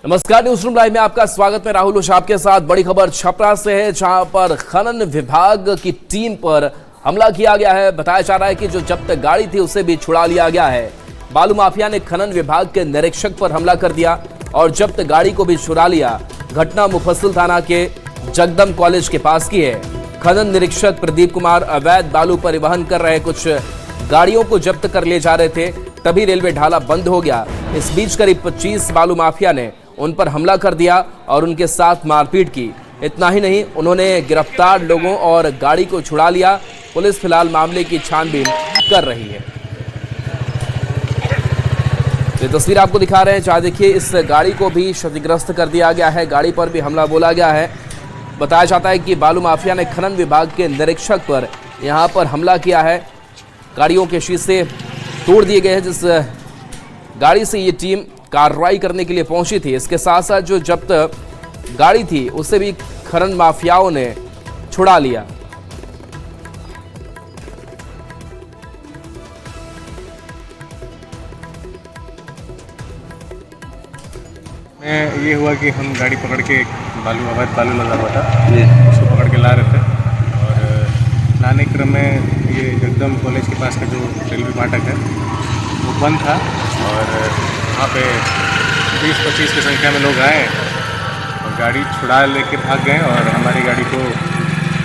नमस्कार, news room live में आपका स्वागत है। राहुल ओझा आपके साथ। बड़ी खबर छपरा से है, जहां पर खनन विभाग की टीम पर हमला किया गया है। बताया जा रहा है कि जो जब्त गाड़ी थी उसे भी छुड़ा लिया गया है। बालू माफिया ने खनन विभाग के निरीक्षक पर हमला कर दिया और जब्त गाड़ी को भी छुड़ा लिया। घटना मुफस्सिल थाना के जगदम कॉलेज के पास की है। खनन निरीक्षक प्रदीप कुमार अवैध बालू परिवहन कर रहे कुछ गाड़ियों को जब्त कर ले जा रहे थे, तभी रेलवे ढाला बंद हो गया। इस बीच करीब 25 बालू माफिया ने उन पर हमला कर दिया और उनके साथ मारपीट की। इतना ही नहीं, उन्होंने गिरफ्तार लोगों और गाड़ी को छुड़ा लिया। पुलिस फिलहाल मामले की छानबीन कर रही है। ये तस्वीर आपको दिखा रहे हैं, जहां देखिए इस गाड़ी को भी क्षतिग्रस्त कर दिया गया है। गाड़ी पर भी हमला बोला गया है। बताया जाता है कि बालू माफिया ने खनन विभाग के निरीक्षक पर यहां पर हमला किया है। गाड़ियों के शीशे तोड़ दिए गए हैं। जिस गाड़ी से ये टीम कार्रवाई करने के लिए पहुंची थी, इसके साथ साथ जो जब्त गाड़ी थी उसे भी खनन माफियाओं ने छुड़ा लिया। ये हुआ कि हम गाड़ी पकड़ के अवैध बालू लगा हुआ था, उसको पकड़ के ला रहे थे और लाने क्रम में ये जगदम कॉलेज के पास का जो रेलवे फाटक है वो बंद था और वहाँ पे 20-25 की संख्या में लोग आए और गाड़ी छुड़ा लेके भाग गए और हमारी गाड़ी को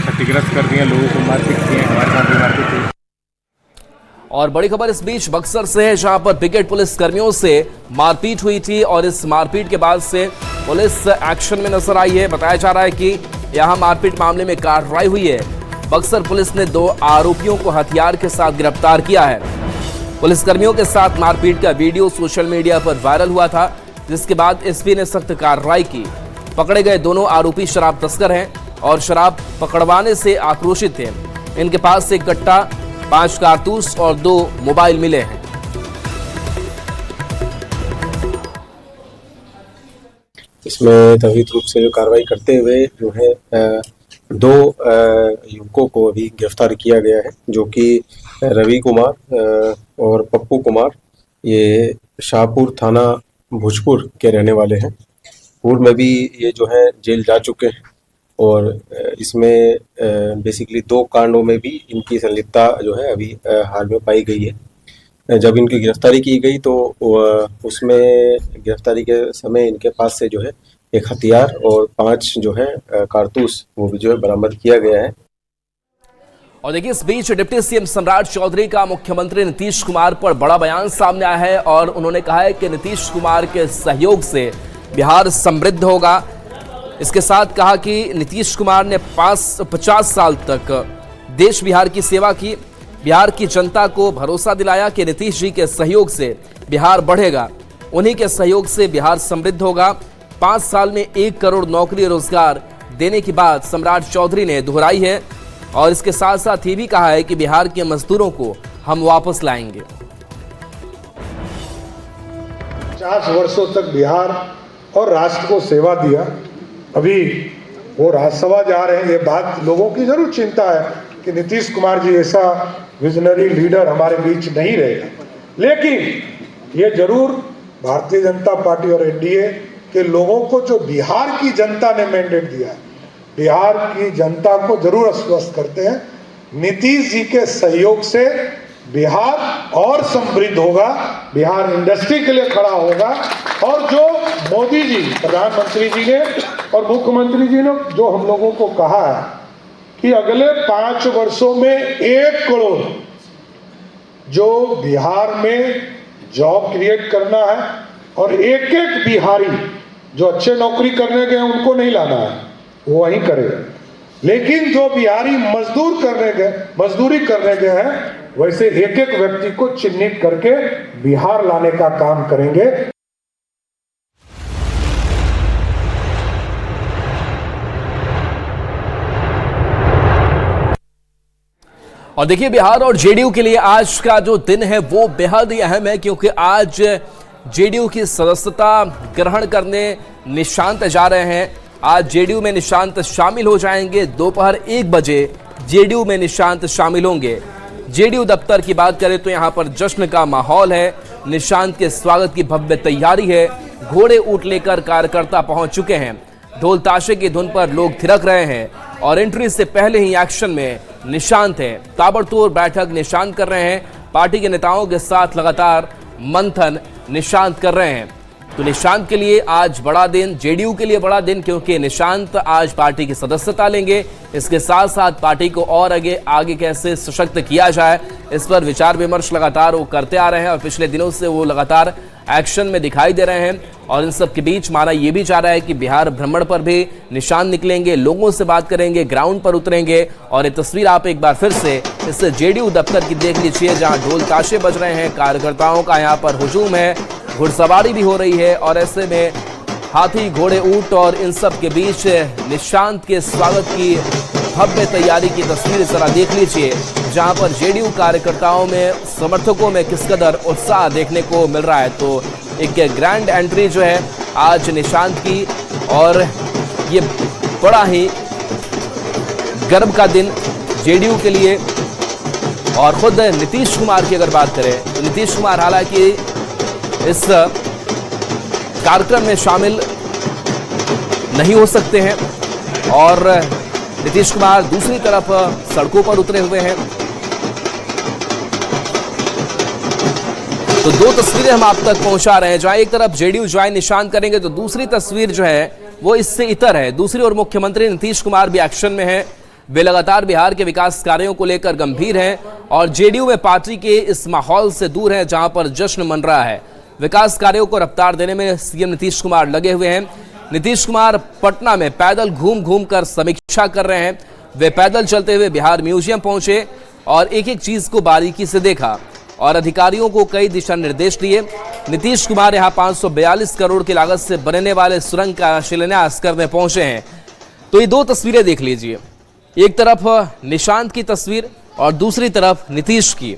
क्षतिग्रस्त कर दिया, लोगों को मारपीट किए, हमारे साथ भी मारपीट हुई। और बड़ी खबर इस बीच बक्सर से है, जहां पर पिकेट पुलिस कर्मियों से मारपीट हुई थी और इस मारपीट के बाद से पुलिस एक्शन में नजर आई है। बताया जा रहा है कि यहां मारपीट मामले में कार्रवाई हुई है। बक्सर पुलिस ने 2 आरोपियों को हथियार के साथ गिरफ्तार किया है। पुलिसकर्मियों के साथ मारपीट का वीडियो सोशल मीडिया पर वायरल हुआ था, जिसके बाद एसपी ने सख्त कार्रवाई की। पकड़े गए दोनों आरोपी शराब तस्कर हैं और शराब पकड़वाने से आक्रोशित थे। इनके पास से 1 कट्टा, 5 कारतूस और 2 मोबाइल मिले हैं। इसमें त्वरित रूप से जो कार्रवाई करते हुए जो है 2 युवकों को अभी गिरफ्तार किया गया है, जो कि रवि कुमार और पप्पू कुमार। ये शाहपुर थाना भोजपुर के रहने वाले हैं। पूर्व में भी ये जो है जेल जा चुके हैं और इसमें बेसिकली 2 कांडों में भी इनकी संलिप्तता जो है अभी हाल में पाई गई है। जब इनकी गिरफ्तारी की गई तो उसमें गिरफ्तारी के समय इनके पास से जो है 1 हथियार और 5 जो है कारतूस वो भी जो है बरामद किया गया है। और देखिए इस बीच डिप्टी सीएम सम्राट चौधरी का मुख्यमंत्री नीतीश कुमार पर बड़ा बयान सामने आया है और उन्होंने कहा है कि नीतीश कुमार के सहयोग से बिहार समृद्ध होगा। इसके साथ कहा कि नीतीश कुमार ने 50 साल तक देश बिहार की सेवा की। बिहार की जनता को भरोसा दिलाया कि नीतीश जी के सहयोग से बिहार बढ़ेगा, उन्हीं के सहयोग से बिहार समृद्ध होगा। 5 साल में 1 करोड़ नौकरी रोजगार देने की बात सम्राट चौधरी ने दोहराई है और इसके साथ साथ ये भी कहा है कि बिहार के मजदूरों को हम वापस लाएंगे। 50 वर्षों तक बिहार और राष्ट्र को सेवा दिया। अभी वो राज्यसभा जा रहे हैं, ये बात लोगों की जरूर चिंता है कि नीतीश कुमार जी ऐसा विजनरी लीडर हमारे बीच नहीं रहेगा, लेकिन ये जरूर भारतीय जनता पार्टी और एनडीए के लोगों को जो बिहार की जनता ने मैंडेट दिया है, बिहार की जनता को जरूर आश्वस्त करते हैं। नीतीश जी के सहयोग से बिहार और समृद्ध होगा, बिहार इंडस्ट्री के लिए खड़ा होगा और जो मोदी जी प्रधानमंत्री जी ने और मुख्यमंत्री जी ने जो हम लोगों को कहा है कि अगले 5 वर्षों में 1 करोड़ जो बिहार में जॉब क्रिएट करना है और एक बिहारी जो अच्छे नौकरी करने गए उनको नहीं लाना है, वो वहीं करेगा, लेकिन जो बिहारी मजदूरी करने गए हैं वैसे एक व्यक्ति को चिन्हित करके बिहार लाने का काम करेंगे। और देखिए बिहार और जेडीयू के लिए आज का जो दिन है वो बेहद ही अहम है, क्योंकि आज जेडीयू की सदस्यता ग्रहण करने निशांत जा रहे हैं। आज जेडीयू में निशांत शामिल हो जाएंगे। दोपहर 1 बजे जेडीयू में निशांत शामिल होंगे। जेडीयू दफ्तर की बात करें तो यहां पर जश्न का माहौल है। निशांत के स्वागत की भव्य तैयारी है। घोड़े ऊंट लेकर कार्यकर्ता पहुंच चुके हैं। ढोल ताशे की धुन पर लोग थिरक रहे हैं और एंट्री से पहले ही एक्शन में निशांत है। ताबड़तोड़ बैठक निशांत कर रहे हैं। पार्टी के नेताओं के साथ लगातार मंथन निशांत कर रहे हैं। तो निशांत के लिए आज बड़ा दिन, जेडीयू के लिए बड़ा दिन, क्योंकि निशांत आज पार्टी की सदस्यता लेंगे। इसके साथ साथ पार्टी को और आगे कैसे सशक्त किया जाए, इस पर विचार विमर्श लगातार वो करते आ रहे हैं और पिछले दिनों से वो लगातार एक्शन में दिखाई दे रहे हैं। और इन सब के बीच माना ये भी चाह रहा है कि बिहार भ्रमण पर भी निशांत निकलेंगे, लोगों से बात करेंगे, ग्राउंड पर उतरेंगे। और ये तस्वीर आप एक बार फिर से इस जेडीयू दफ्तर की देख लीजिए, जहां ढोल ताशे बज रहे हैं, कार्यकर्ताओं का यहाँ पर हुजूम है, घुड़सवारी भी हो रही है। और ऐसे में हाथी, घोड़े, ऊंट और इन सब के बीच निशांत के स्वागत की भव्य तैयारी की तस्वीर जरा देख लीजिए, जहां पर जेडीयू कार्यकर्ताओं में, समर्थकों में किस कदर उत्साह देखने को मिल रहा है। तो एक ग्रैंड एंट्री जो है आज निशांत की, और ये बड़ा ही गर्व का दिन जेडीयू के लिए। और खुद नीतीश कुमार की अगर बात करें तो नीतीश कुमार हालांकि इस कार्यक्रम में शामिल नहीं हो सकते हैं और नीतीश कुमार दूसरी तरफ सड़कों पर उतरे हुए हैं। तो दो तस्वीरें हम आप तक पहुंचा रहे हैं, जहां एक तरफ जेडीयू ज्वाइन निशांत करेंगे तो दूसरी तस्वीर जो है वो इससे इतर है। दूसरी ओर मुख्यमंत्री नीतीश कुमार भी एक्शन में है। वे लगातार बिहार के विकास कार्यों को लेकर गंभीर हैं और जेडीयू में पार्टी के इस माहौल से दूर है जहां पर जश्न मन रहा है। विकास कार्यों को रफ्तार देने में सीएम नीतीश कुमार लगे हुए हैं। नीतीश कुमार पटना में पैदल घूम कर समीक्षा कर रहे हैं। वे पैदल चलते हुए बिहार म्यूजियम पहुंचे और एक एक चीज को बारीकी से देखा और अधिकारियों को कई दिशा निर्देश दिए। नीतीश कुमार यहां 542 करोड़ की लागत से बनने वाले सुरंग का शिलान्यास करने पहुंचे हैं। तो ये दो तस्वीरें देख लीजिए, एक तरफ निशांत की तस्वीर और दूसरी तरफ नीतीश की।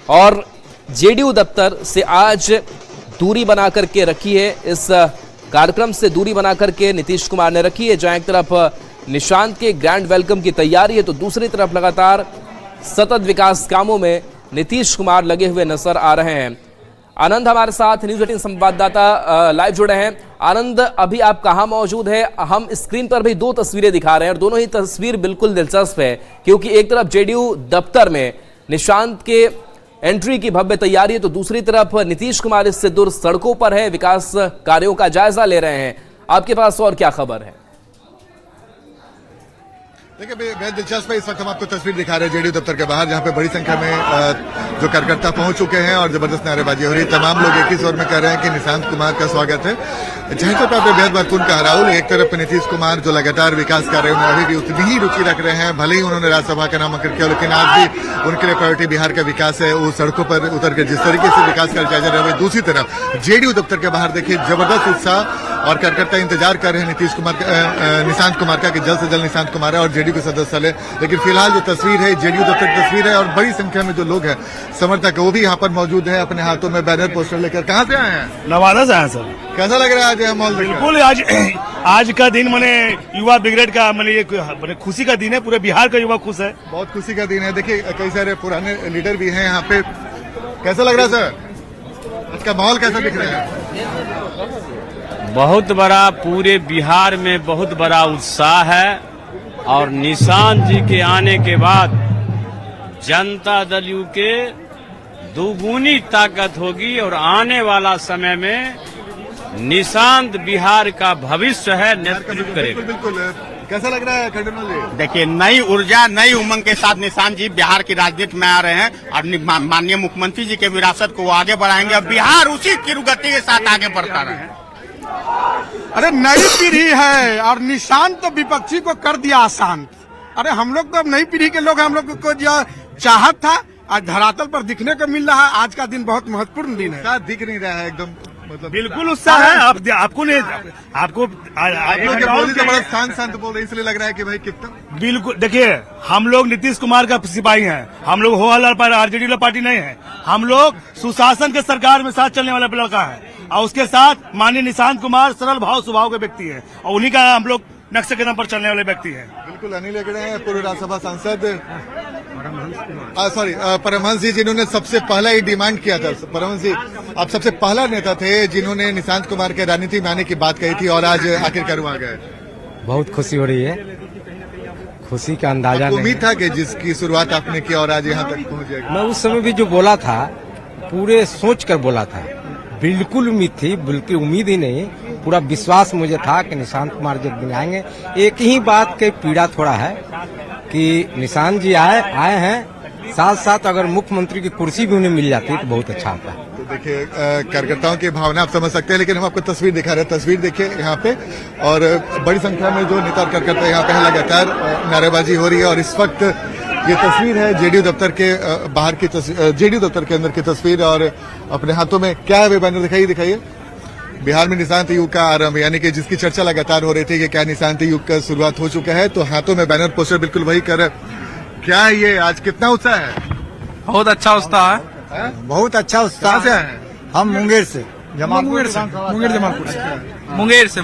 और जेडीयू दफ्तर से आज दूरी बना करके रखी है, इस कार्यक्रम से दूरी बना करके नीतीश कुमार ने रखी है, जहां एक तरफ निशांत के ग्रैंड वेलकम की तैयारी है तो दूसरी तरफ लगातार सतत विकास कामों में नीतीश कुमार लगे हुए नजर आ रहे हैं। आनंद हमारे साथ न्यूज 18 संवाददाता लाइव जुड़े हैं। आनंद, अभी आप कहां मौजूद है? हम स्क्रीन पर भी दो तस्वीरें दिखा रहे हैं और दोनों ही तस्वीर बिल्कुल दिलचस्प है, क्योंकि एक तरफ जेडीयू दफ्तर में निशांत के एंट्री की भव्य तैयारी है तो दूसरी तरफ नीतीश कुमार इससे दूर सड़कों पर है, विकास कार्यों का जायजा ले रहे हैं। आपके पास और क्या खबर है? देखिए बेहद दिलचस्प है। इस वक्त हम आपको तस्वीर दिखा रहे हैं जेडीयू दफ्तर के बाहर, जहां पे बड़ी संख्या में जो कार्यकर्ता पहुंच चुके हैं और जबरदस्त नारेबाजी हो रही है। तमाम लोग एक ही स्वर में कह रहे हैं कि निशांत कुमार का स्वागत है। जहां पर आपने बेहद महत्वपूर्ण कहा राहुल, एक तरफ नीतीश कुमार जो लगातार विकास कार्य में अभी भी उतनी ही रुचि रख रहे हैं, भले ही उन्होंने राज्यसभा का नामांकन किया, लेकिन आज भी उनके लिए प्रायोरिटी बिहार का विकास है। वो सड़कों पर उतर कर जिस तरीके से विकास का जायजा रहे। दूसरी तरफ जेडीयू दफ्तर के बाहर देखिए जबरदस्त उत्साह और कार्यकर्ता इंतजार कर रहे हैं निशांत कुमार का कि जल्द से जल्द निशांत कुमार है और जेडीयू के सदस्य ले। लेकिन फिलहाल जो तस्वीर है जेडीयू दफ्तर की तस्वीर है और बड़ी संख्या में जो लोग हैं समर्थक वो भी यहाँ पर मौजूद है, अपने हाथों में बैनर पोस्टर लेकर। कहाँ से आए हैं? नवादा से आए सर। कैसा लग रहा है आज यह माहौल? बिल्कुल आज का दिन मैंने युवा ब्रिगेड का मैंने खुशी का दिन है, पूरे बिहार का युवा खुश है। बहुत खुशी का दिन है। देखिए कई सारे पुराने लीडर भी हैं यहाँ पे। कैसा लग रहा है सर? आज का माहौल कैसा दिख रहा है? बहुत बड़ा, पूरे बिहार में बहुत बड़ा उत्साह है और निशांत जी के आने के बाद जनता दल यू के दोगुनी ताकत होगी और आने वाला समय में निशांत बिहार का भविष्य है, नेतृत्व करेगा। बिल्कुल। कैसा लग रहा है खंडेलवाल जी? देखिए नई ऊर्जा, नई उमंग के साथ निशांत जी बिहार की राजनीति में आ रहे हैं और माननीय मुख्यमंत्री जी के विरासत को वो आगे बढ़ाएंगे और बिहार उसी की गति के साथ आगे बढ़ता रहे। अरे नई पीढ़ी है और निशांत तो विपक्षी को कर दिया आसान। अरे हम लोग तो अब नई पीढ़ी के लोग, हम लोग को जो चाहत था आज धरातल पर दिखने को मिल रहा है। आज का दिन बहुत महत्वपूर्ण दिन है। दिख नहीं रहा है एकदम, मतलब बिल्कुल उत्साह है। आपको नहीं, आपको बड़ा शांत बोल रहे, इसलिए लग रहा है कि भाई कितना। बिल्कुल देखिए, हम लोग नीतीश कुमार का सिपाही हैं, हम लोग हो आरजेडी पार्टी नहीं है। हम लोग सुशासन के सरकार में साथ चलने वाला लड़का है और उसके साथ माननीय निशांत कुमार सरल भाव स्वभाव के व्यक्ति है और उन्हीं का हम लोग नक्शे कदम पर चलने वाले व्यक्ति हैं। बिल्कुल। अनिल हेगड़े हैं, पूर्व राज्यसभा सांसद। सॉरी परमहंस जी, जिन्होंने सबसे पहला ये डिमांड किया था। परमहंस जी, आप सबसे पहला नेता थे जिन्होंने निशांत कुमार के राजनीति में आने की बात कही थी और आज आखिरकार वहां गए। बहुत खुशी हो रही है, खुशी का अंदाजा आपको उम्मीद था कि जिसकी शुरुआत आपने की और आज यहाँ तक पहुंच जाएगी? मैं उस समय भी जो बोला था पूरे सोच कर बोला था, बिल्कुल उम्मीद थी, बिल्कुल उम्मीद ही नहीं, पूरा विश्वास मुझे था कि निशांत कुमार जी एक दिन आएंगे। एक ही बात की पीड़ा थोड़ा है कि निशांत जी आए हैं, साथ साथ अगर मुख्यमंत्री की कुर्सी भी उन्हें मिल जाती तो बहुत अच्छा होता। तो देखिए कार्यकर्ताओं की भावना आप समझ सकते हैं, लेकिन हम आपको तस्वीर दिखा रहे हैं। तस्वीर देखिए यहाँ पे, और बड़ी संख्या में जो नेता कार्यकर्ता यहाँ पे है, लगातार नारेबाजी हो रही है। और इस वक्त ये तस्वीर है जेडीयू दफ्तर के बाहर की तस्वीर, जेडीयू दफ्तर के अंदर की तस्वीर, और अपने हाथों में क्या है वे बैनर दिखाइए। बिहार में निशांत युग का आरंभ, यानी कि जिसकी चर्चा लगातार हो रही थी कि क्या निशांत युग का शुरुआत हो चुका है, तो हाथों में बैनर पोस्टर बिल्कुल वही कर। क्या है ये, आज कितना उत्साह है? बहुत अच्छा उत्साह है, बहुत अच्छा उत्साह से है। हम मुंगेर से, मुंगेर से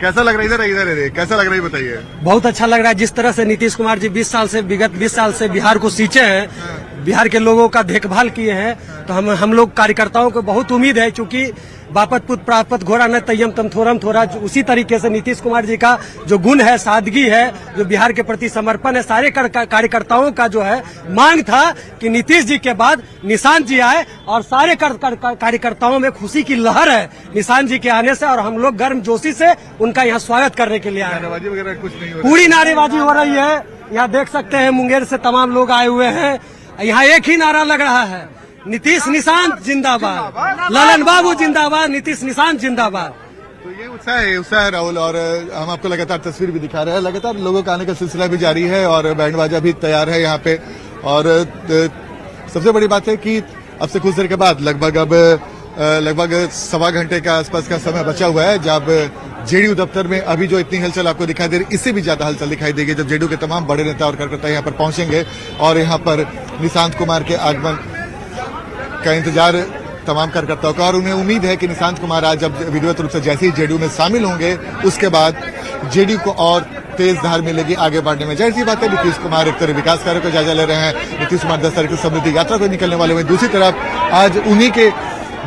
कैसा लग रहा है? इधर कैसा लग रहा है बताइए। बहुत अच्छा लग रहा है। जिस तरह से नीतीश कुमार जी विगत 20 साल से बिहार को सींचे हैं, बिहार के लोगों का देखभाल किए हैं, तो हम लोग कार्यकर्ताओं को बहुत उम्मीद है, क्योंकि बापत पुत प्रापत घोड़ा न तय्यम तम थोरम थोड़ा, उसी तरीके से नीतीश कुमार जी का जो गुण है, सादगी है, जो बिहार के प्रति समर्पण है, सारे कार्यकर्ताओं का जो है मांग था कि नीतीश जी के बाद निशांत जी आए, और सारे कार्यकर्ताओं में खुशी की लहर है निशांत जी के आने से, और हम लोग गर्मजोशी से उनका यहाँ स्वागत करने के लिए आए। नारेबाजी वगैरह कुछ नहीं हो पूरी नारेबाजी हो रही है, यहाँ देख सकते हैं मुंगेर से तमाम लोग आए हुए हैं। यहाँ एक ही नारा लग रहा है, नीतीश निशांत जिंदाबाद, ललन बाबू जिंदाबाद, नीतीश निशांत जिंदाबाद। तो ये उत्साह है राहुल, और हम आपको लगातार तस्वीर भी दिखा रहे हैं। लगातार लोगों का आने का सिलसिला भी जारी है और बैंड बाजा भी तैयार है यहाँ पे। और सबसे बड़ी बात है कि अब से कुछ देर के बाद लगभग सवा घंटे का आसपास का समय बचा हुआ है, जब जेडीयू दफ्तर में अभी जो इतनी हलचल आपको दिखाई दे रही, इससे भी ज्यादा हलचल दिखाई देगी जब जेडीयू के तमाम बड़े नेता और कार्यकर्ता यहाँ पर पहुंचेंगे और यहाँ पर निशांत कुमार के आगमन का इंतजार तमाम कार्यकर्ताओं का। और उन्हें उम्मीद है कि निशांत कुमार आज जब विधिवत रूप से जैसे ही जेडीयू में शामिल होंगे, उसके बाद जेडीयू को और तेज धार मिलेगी आगे बढ़ने में। जाहिर सी बात है, नीतीश कुमार एक तरफ विकास कार्यों का जायजा ले रहे हैं। नीतीश कुमार 10 तारीख को समृद्धि यात्रा पर निकलने वाले हैं। दूसरी तरफ आज उन्हीं के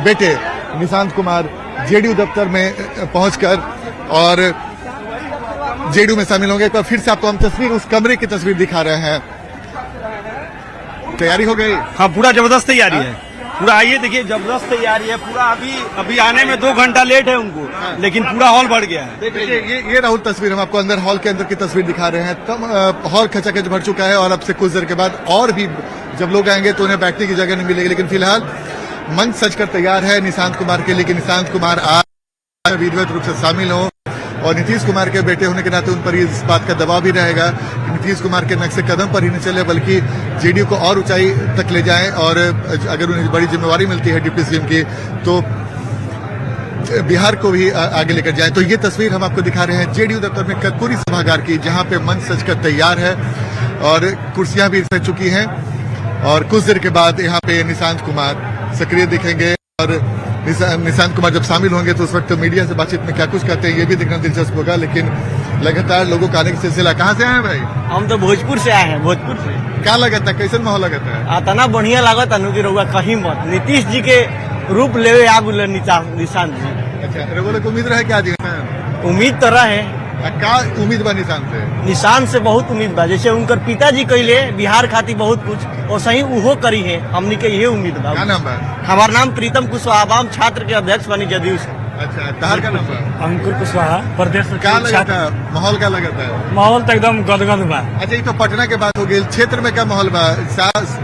बेटे निशांत कुमार जेडीयू दफ्तर में पहुंचकर और जेडीयू में शामिल होंगे। एक बार फिर से आपको हम तस्वीर, उस कमरे की तस्वीर दिखा रहे हैं। तैयारी हो गई? हाँ, पूरा जबरदस्त तैयारी है, पूरा आइए देखिए, जबरदस्त तैयारी है पूरा। अभी आने में 2 घंटा लेट है उनको, लेकिन पूरा हॉल भर गया है। देखिए ये राहुल तस्वीर हम आपको अंदर हॉल के अंदर की तस्वीर दिखा रहे हैं। तब हॉल खचाखच भर चुका है और अब से कुछ देर के बाद और भी जब लोग आएंगे तो उन्हें बैठने की जगह नहीं मिलेगी। लेकिन फिलहाल मंच सजकर तैयार है निशांत कुमार के लिए कि निशांत कुमार आज विधिवत रूप से शामिल हो, और नीतीश कुमार के बेटे होने के नाते उन पर इस बात का दबाव भी रहेगा कि नीतीश कुमार के नक्शे कदम पर ही नहीं चले, बल्कि जेडीयू को और ऊंचाई तक ले जाएं। और अगर उन्हें बड़ी जिम्मेवारी मिलती है डिप्टी सीएम की, तो बिहार को भी आगे लेकर जाएं। तो ये तस्वीर हम आपको दिखा रहे हैं जेडीयू दफ्तर में कर्पूरी सभागार की, जहां पे मंच सजकर तैयार है और कुर्सियां भी सज चुकी हैं। और कुछ देर के बाद यहाँ पे निशांत कुमार सक्रिय दिखेंगे, और निशांत कुमार जब शामिल होंगे तो उस वक्त मीडिया से बातचीत में क्या कुछ कहते हैं ये भी देखना दिलचस्प होगा। लेकिन लगातार लोगों का आने का सिलसिला। कहाँ से आए हैं भाई? हम तो भोजपुर से आए हैं, भोजपुर से। क्या लगता है, कैसे माहौल लगता है? तना बढ़िया लागत अनुगी रहुआ कहीं मत, नीतीश जी के रूप लेवे आगु निशांत जी। अच्छा, रघुवर को उम्मीद रहे क्या जी? उम्मीद तो रहे, क्या उम्मीद बा निशांत से? निशांत से बहुत उम्मीद बा, जैसे उनकर पिताजी कैले बिहार खातिर बहुत कुछ, और सही उहो करी है, हमनी के ये उम्मीद बा। क्या नाम बा? हमार नाम प्रीतम कुशवाहा, हम छात्र के अध्यक्ष बनी जदयू से। अच्छा, तहार का नाम बा? अंकुर कुशवाहा, प्रदेश क्या लगता है माहौल, क्या लगता है? माहौल तो एकदम गदगद बा। अच्छा, ये तो पटना के बात हो गई, क्षेत्र में क्या माहौल बा?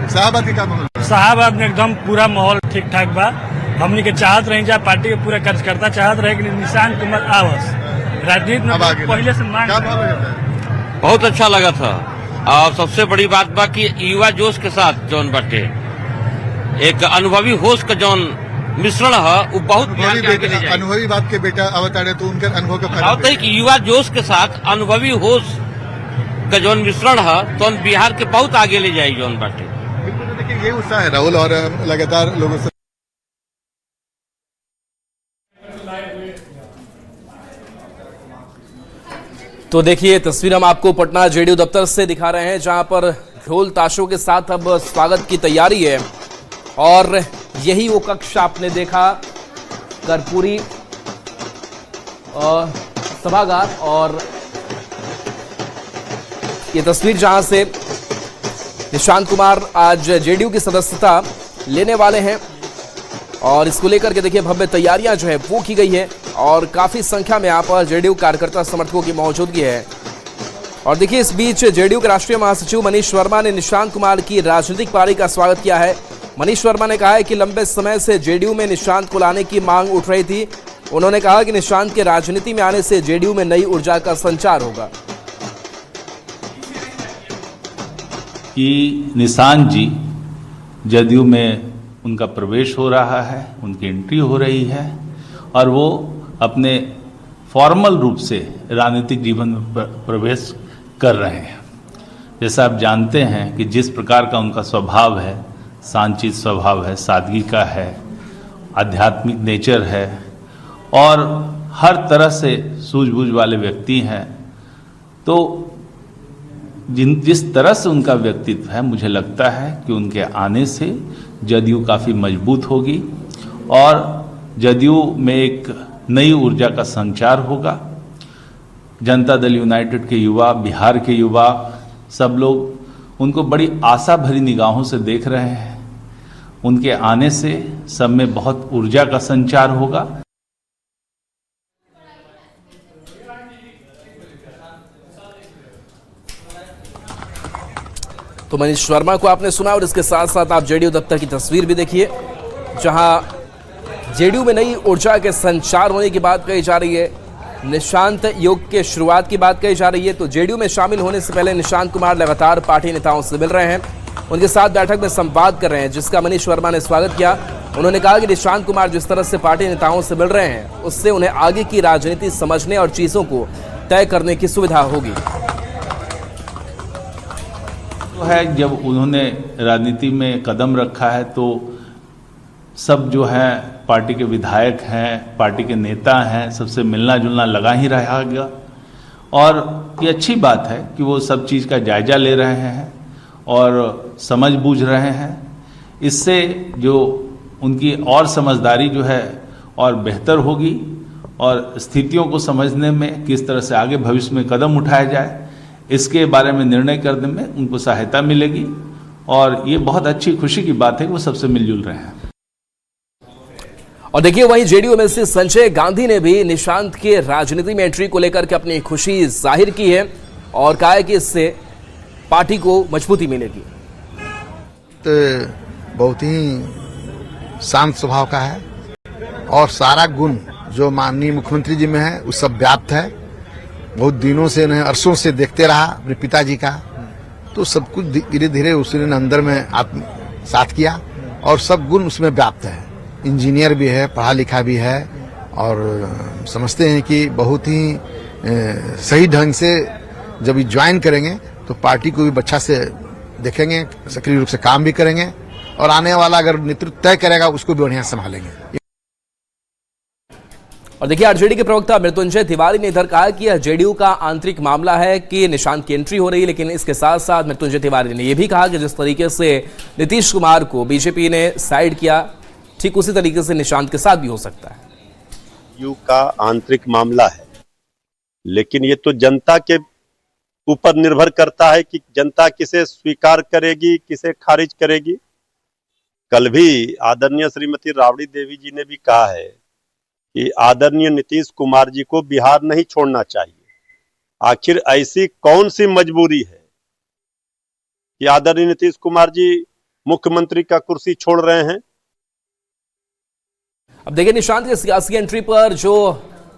शाहबाद की क्या माहौल बा? शाहबाद में एकदम पूरा माहौल ठीक ठाक बा। हमनी के चाहत रही जा, पार्टी के पूरा कार्यकर्ता चाहत रहे कि निशांत कुमार आवस राजनीति में पहले से मांग। बहुत अच्छा लगा था। और सबसे बड़ी बात बा कि युवा जोश के साथ जौन बाटे एक अनुभवी होश का जौन मिश्रण है, वो बहुत अनुभवी बात के बेटा अवतारे, तो उनके अनुभव का फायदा होता है कि युवा जोश के साथ अनुभवी होश का जौन मिश्रण है तो बिहार के बहुत आगे ले जाए जौन बाटे। देखिए ये उत्साह है राहुल, और लगातार लोगों से तो देखिए तस्वीर हम आपको पटना जेडीयू दफ्तर से दिखा रहे हैं, जहां पर ढोल ताशों के साथ अब स्वागत की तैयारी है और यही वो कक्ष आपने देखा, कर्पूरी सभागार, और ये तस्वीर जहां से निशांत कुमार आज जेडीयू की सदस्यता लेने वाले हैं और इसको लेकर के देखिए भव्य तैयारियां जो है वो की गई है और काफी संख्या में यहाँ पर जेडीयू कार्यकर्ता समर्थकों की मौजूदगी है। और देखिए इस बीच जेडीयू के राष्ट्रीय महासचिव मनीष वर्मा ने निशांत कुमार की राजनीतिक पारी का स्वागत किया है। मनीष वर्मा ने कहा है कि लंबे समय से जेडीयू में निशांत को लाने की मांग उठ रही थी। उन्होंने कहा कि निशांत के राजनीति में आने से जेडीयू में नई ऊर्जा का संचार होगा। कि निशांत जी जदयू में उनका प्रवेश हो रहा है, उनकी एंट्री हो रही है और वो अपने फॉर्मल रूप से राजनीतिक जीवन में प्रवेश कर रहे हैं। जैसा आप जानते हैं कि जिस प्रकार का उनका स्वभाव है, शांतचित्त स्वभाव है, सादगी का है, आध्यात्मिक नेचर है और हर तरह से सूझबूझ वाले व्यक्ति हैं, तो जिस तरह से उनका व्यक्तित्व है, मुझे लगता है कि उनके आने से जदयू काफ़ी मजबूत होगी और जदयू में एक नई ऊर्जा का संचार होगा। जनता दल यूनाइटेड के युवा, बिहार के युवा, सब लोग उनको बड़ी आशा भरी निगाहों से देख रहे हैं। उनके आने से सब में बहुत ऊर्जा का संचार होगा। तो मनीष वर्मा को आपने सुना और इसके साथ साथ आप जेडीयू दफ्तर की तस्वीर भी देखिए जहां जेडीयू में नई ऊर्जा के संचार होने की बात कही जा रही है। निशांत योग के शुरुआत की बात कही जा रही है। तो जेडीयू में शामिल होने से पहले निशांत कुमार लगातार पार्टी नेताओं से मिल रहे हैं, उनके साथ बैठक में संवाद कर रहे हैं, जिसका मनीष वर्मा ने स्वागत किया। उन्होंने कहा कि निशांत कुमार जिस तरह से पार्टी नेताओं से मिल रहे हैं उससे उन्हें आगे की राजनीति समझने और चीजों को तय करने की सुविधा होगी। है जब उन्होंने राजनीति में कदम रखा है तो सब जो है पार्टी के विधायक हैं, पार्टी के नेता हैं, सबसे मिलना जुलना लगा ही रहेगा और ये अच्छी बात है कि वो सब चीज़ का जायजा ले रहे हैं और समझ बूझ रहे हैं। इससे जो उनकी और समझदारी जो है और बेहतर होगी और स्थितियों को समझने में किस तरह से आगे भविष्य में कदम उठाया जाए इसके बारे में निर्णय करने में उनको सहायता मिलेगी और ये बहुत अच्छी खुशी की बात है कि वो सबसे मिलजुल रहे हैं। और देखिए वहीं जेडीयू में से संजय गांधी ने भी निशांत के राजनीति में एंट्री को लेकर के अपनी खुशी जाहिर की है और कहा है कि इससे पार्टी को मजबूती मिलेगी। तो बहुत ही शांत स्वभाव का है और सारा गुण जो माननीय मुख्यमंत्री जी में है वो सब व्याप्त है। बहुत दिनों से इन्हें अरसों से देखते रहा अपने पिताजी का, तो सब कुछ धीरे धीरे उसने अंदर में आत्मसात किया और सब गुण उसमें व्याप्त है। इंजीनियर भी है, पढ़ा लिखा भी है और समझते हैं कि बहुत ही सही ढंग से जब ये ज्वाइन करेंगे तो पार्टी को भी अच्छा से देखेंगे, सक्रिय रूप से काम भी करेंगे और आने वाला अगर नेतृत्व तय करेगा उसको भी बढ़िया संभालेंगे। और देखिए आरजेडी के प्रवक्ता मृत्युंजय तिवारी ने इधर कहा कि यह जेडीयू का आंतरिक मामला है कि निशांत की एंट्री हो रही है, लेकिन इसके साथ साथ मृत्युंजय तिवारी ने यह भी कहा कि जिस तरीके से नीतीश कुमार को बीजेपी ने साइड किया, ठीक उसी तरीके से निशांत के साथ भी हो सकता है। जेडीयू का आंतरिक मामला है, लेकिन ये तो जनता के ऊपर निर्भर करता है कि जनता किसे स्वीकार करेगी, किसे खारिज करेगी। कल भी आदरणीय श्रीमती राबड़ी देवी जी ने भी कहा है कि आदरणीय नीतीश कुमार जी को बिहार नहीं छोड़ना चाहिए। आखिर ऐसी कौन सी मजबूरी है कि आदरणीय नीतीश कुमार जी मुख्यमंत्री का कुर्सी छोड़ रहे हैं। अब देखिए निशांत की सियासी एंट्री पर जो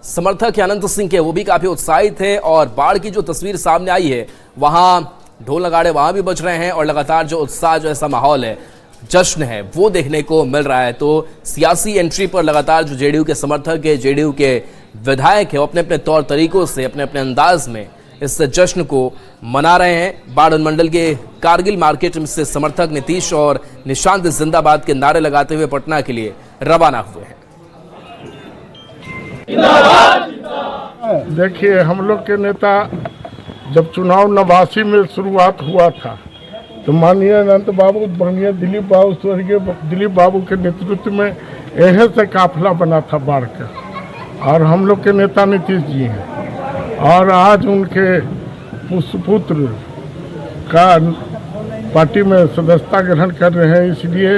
समर्थक है अनंत सिंह के, वो भी काफी उत्साहित है और बाढ़ की जो तस्वीर सामने आई है वहां ढोल नगाड़े वहां भी बज रहे हैं और लगातार जो उत्साह, जो ऐसा माहौल है, जश्न है, वो देखने को मिल रहा है। तो सियासी एंट्री पर लगातार जो जेडीयू के समर्थक है, जेडीयू के विधायक है, वो अपने अपने तौर तरीकों से, अपने अपने अंदाज में इस जश्न को मना रहे हैं। बाढ़ मंडल के कारगिल मार्केट से समर्थक नीतीश और निशांत जिंदाबाद के नारे लगाते हुए पटना के लिए रवाना हुए हैं। देखिए, हम लोग के नेता जब चुनाव 89 में शुरुआत हुआ था तो माननीय अनंत बाबू, माननीय दिलीप बाबू, स्वर्गीय दिलीप बाबु के नेतृत्व में यह से काफिला बना था बाढ़ का, और हम लोग के नेता नीतीश जी हैं, और आज उनके पुत्र का पार्टी में सदस्यता ग्रहण कर रहे हैं। इसलिए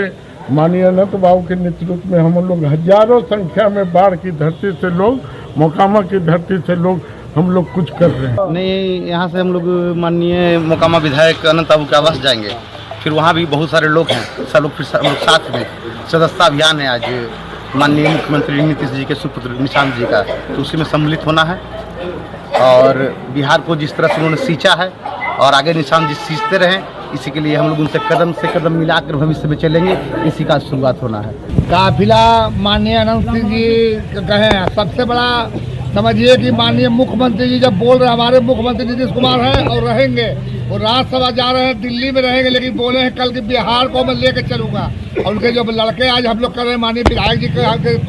माननीय अनंत बाबू के नेतृत्व में हम लोग हजारों संख्या में बाढ़ की धरती से लोग, मोकामा की धरती से लोग, हम लोग कुछ कर रहे हैं। नहीं, यहाँ से हम लोग माननीय मोकामा विधायक अनंत बाबू के आवास जाएंगे, फिर वहाँ भी बहुत सारे लोग हैं, सब लोग फिर हम लोग साथ में सदस्यता अभियान है आज माननीय मुख्यमंत्री नीतीश जी के सुपुत्र निशांत जी का, तो उसी में सम्मिलित होना है। और बिहार को जिस तरह से उन्होंने सींचा है और आगे निशांत जी सींचते रहें, इसी के लिए हम लोग उनसे कदम से कदम मिलाकर भविष्य में चलेंगे, इसी का शुरुआत होना है। काफिला माननीय अनंत सिंह जी कहे हैं, सबसे बड़ा समझिए कि माननीय मुख्यमंत्री जी जब बोल रहे, हमारे मुख्यमंत्री नीतीश कुमार हैं और रहेंगे, वो राज्यसभा जा रहे हैं, दिल्ली में रहेंगे, लेकिन बोले हैं कल के बिहार को मैं लेकर चलूंगा। और उनके जो लड़के आज हम लोग कर रहे हैं, माननीय विधायक जी के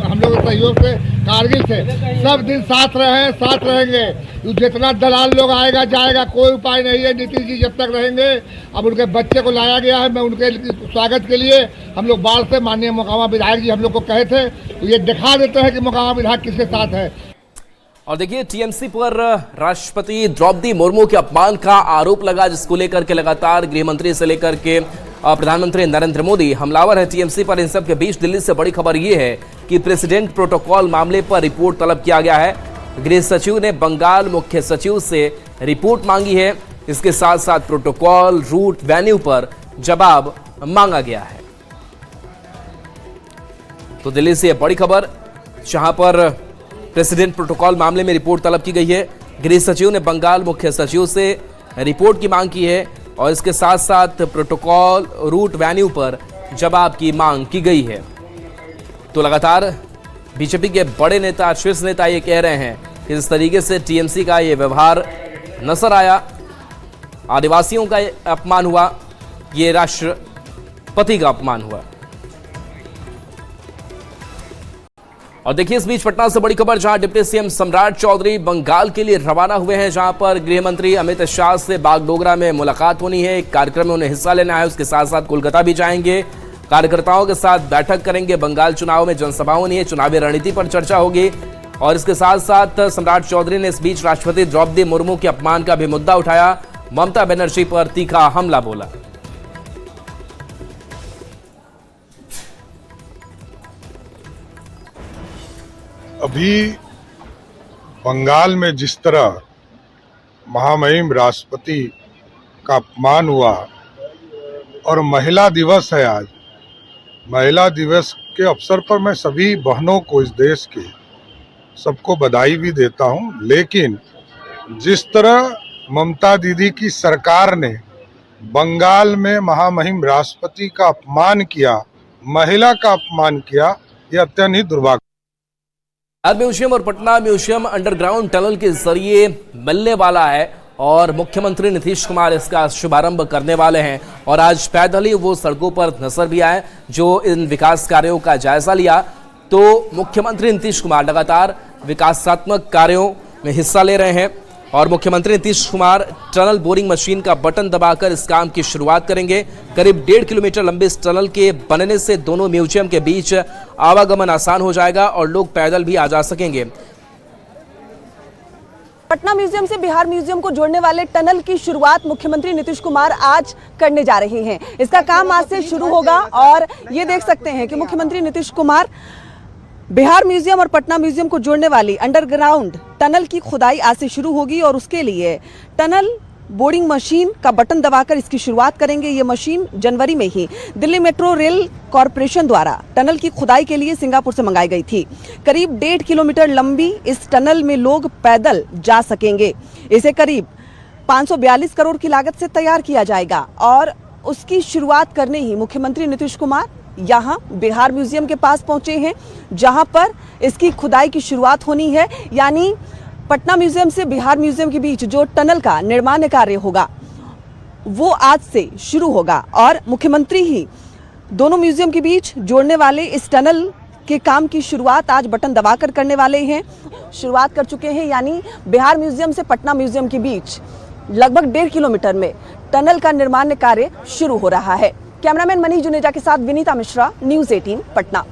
हम लोग सहयोग से, कारगिल से, सब दिन साथ रहे, साथ रहेंगे। जितना दलाल लोग आएगा जाएगा, कोई उपाय नहीं है। नीतीश जी जब तक रहेंगे, अब उनके बच्चे को लाया गया है, मैं उनके स्वागत के लिए हम लोग बाढ़ से माननीय मोकामा विधायक जी हम लोग को कहे थे, तो ये दिखा देते हैं कि मोकामा विधायक किसके साथ है। और देखिए, टीएमसी पर राष्ट्रपति द्रौपदी मुर्मू के अपमान का आरोप लगा, जिसको लेकर के लगातार गृह मंत्री से लेकर के प्रधानमंत्री नरेंद्र मोदी हमलावर है टीएमसी पर। इन सब के बीच दिल्ली से बड़ी खबर यह है कि प्रेसिडेंट प्रोटोकॉल मामले पर रिपोर्ट तलब किया गया है। गृह सचिव ने बंगाल मुख्य सचिव से रिपोर्ट मांगी है। इसके साथ साथ प्रोटोकॉल, रूट, वेन्यू पर जवाब मांगा गया है। तो दिल्ली से बड़ी खबर, जहां पर प्रेसिडेंट प्रोटोकॉल मामले में रिपोर्ट तलब की गई है। गृह सचिव ने बंगाल मुख्य सचिव से रिपोर्ट की मांग की है और इसके साथ साथ प्रोटोकॉल, रूट, वेन्यू पर जवाब की मांग की गई है। तो लगातार बीजेपी के बड़े नेता, शीर्ष नेता ये कह रहे हैं कि इस तरीके से टीएमसी का ये व्यवहार नजर आया, आदिवासियों का अपमान हुआ, ये राष्ट्रपति का अपमान हुआ। और देखिए, इस बीच पटना से बड़ी खबर, जहां डिप्टी सीएम सम्राट चौधरी बंगाल के लिए रवाना हुए हैं, जहां पर गृह मंत्री अमित शाह से बागडोगरा में मुलाकात होनी है। एक कार्यक्रम में उन्हें हिस्सा लेना है। उसके साथ साथ कोलकाता भी जाएंगे, कार्यकर्ताओं के साथ बैठक करेंगे। बंगाल चुनाव में जनसभा होनी है, चुनावी रणनीति पर चर्चा होगी। और इसके साथ साथ सम्राट चौधरी ने इस बीच राष्ट्रपति द्रौपदी मुर्मू के अपमान का भी मुद्दा उठाया। ममता बनर्जी पर तीखा हमला बोला। अभी बंगाल में जिस तरह महामहिम राष्ट्रपति का अपमान हुआ, और महिला दिवस है आज, महिला दिवस के अवसर पर मैं सभी बहनों को, इस देश के सबको बधाई भी देता हूं। लेकिन जिस तरह ममता दीदी की सरकार ने बंगाल में महामहिम राष्ट्रपति का अपमान किया, महिला का अपमान किया, यह अत्यंत ही दुर्भाग्य। म्यूजियम और पटना म्यूजियम अंडरग्राउंड टनल के जरिए मिलने वाला है और मुख्यमंत्री नीतीश कुमार इसका शुभारंभ करने वाले हैं। और आज पैदल ही वो सड़कों पर नजर भी आए, जो इन विकास कार्यों का जायजा लिया। तो मुख्यमंत्री नीतीश कुमार लगातार विकासात्मक कार्यों में हिस्सा ले रहे हैं और मुख्यमंत्री Nitish Kumar tunnel boring machine का बटन दबाकर इस काम की शुरुआत करेंगे। करीब 1.5 किलोमीटर लंबे इस टनल के बनने से दोनों म्यूजियम के बीच आवागमन आसान हो जाएगा और लोग पैदल भी आ जा सकेंगे। पटना म्यूजियम से बिहार म्यूजियम को जोड़ने वाले टनल की शुरुआत मुख्यमंत्री नीतीश कुमार आज करने जा रहे हैं। इसका काम आज से शुरू होगा और ये देख सकते हैं कि मुख्यमंत्री नीतीश कुमार बिहार म्यूजियम और पटना म्यूजियम को जोड़ने वाली अंडरग्राउंड टनल की खुदाई आज से शुरू होगी और उसके लिए टनल बोरिंग मशीन का बटन दबाकर इसकी शुरुआत करेंगे। ये मशीन जनवरी में ही दिल्ली मेट्रो रेल कॉरपोरेशन द्वारा टनल की खुदाई के लिए सिंगापुर से मंगाई गई थी। करीब 1.5 किलोमीटर लंबी इस टनल में लोग पैदल जा सकेंगे। इसे करीब 542 करोड़ की लागत से तैयार किया जाएगा और उसकी शुरुआत करने ही मुख्यमंत्री नीतीश कुमार यहाँ बिहार म्यूजियम के पास पहुंचे हैं, जहां पर इसकी खुदाई की शुरुआत होनी है। यानी पटना म्यूजियम से बिहार म्यूजियम के बीच जो टनल का निर्माण कार्य होगा वो आज से शुरू होगा और मुख्यमंत्री ही दोनों म्यूजियम के बीच जोड़ने वाले इस टनल के काम की शुरुआत आज बटन दबाकर करने वाले हैं। शुरुआत कर चुके हैं, यानी बिहार म्यूजियम से पटना म्यूजियम के बीच लगभग 1.5 किलोमीटर में टनल का निर्माण कार्य शुरू हो रहा है। कैमरामैन मनीष जुनेजा के साथ विनीता मिश्रा, न्यूज़ 18 पटना।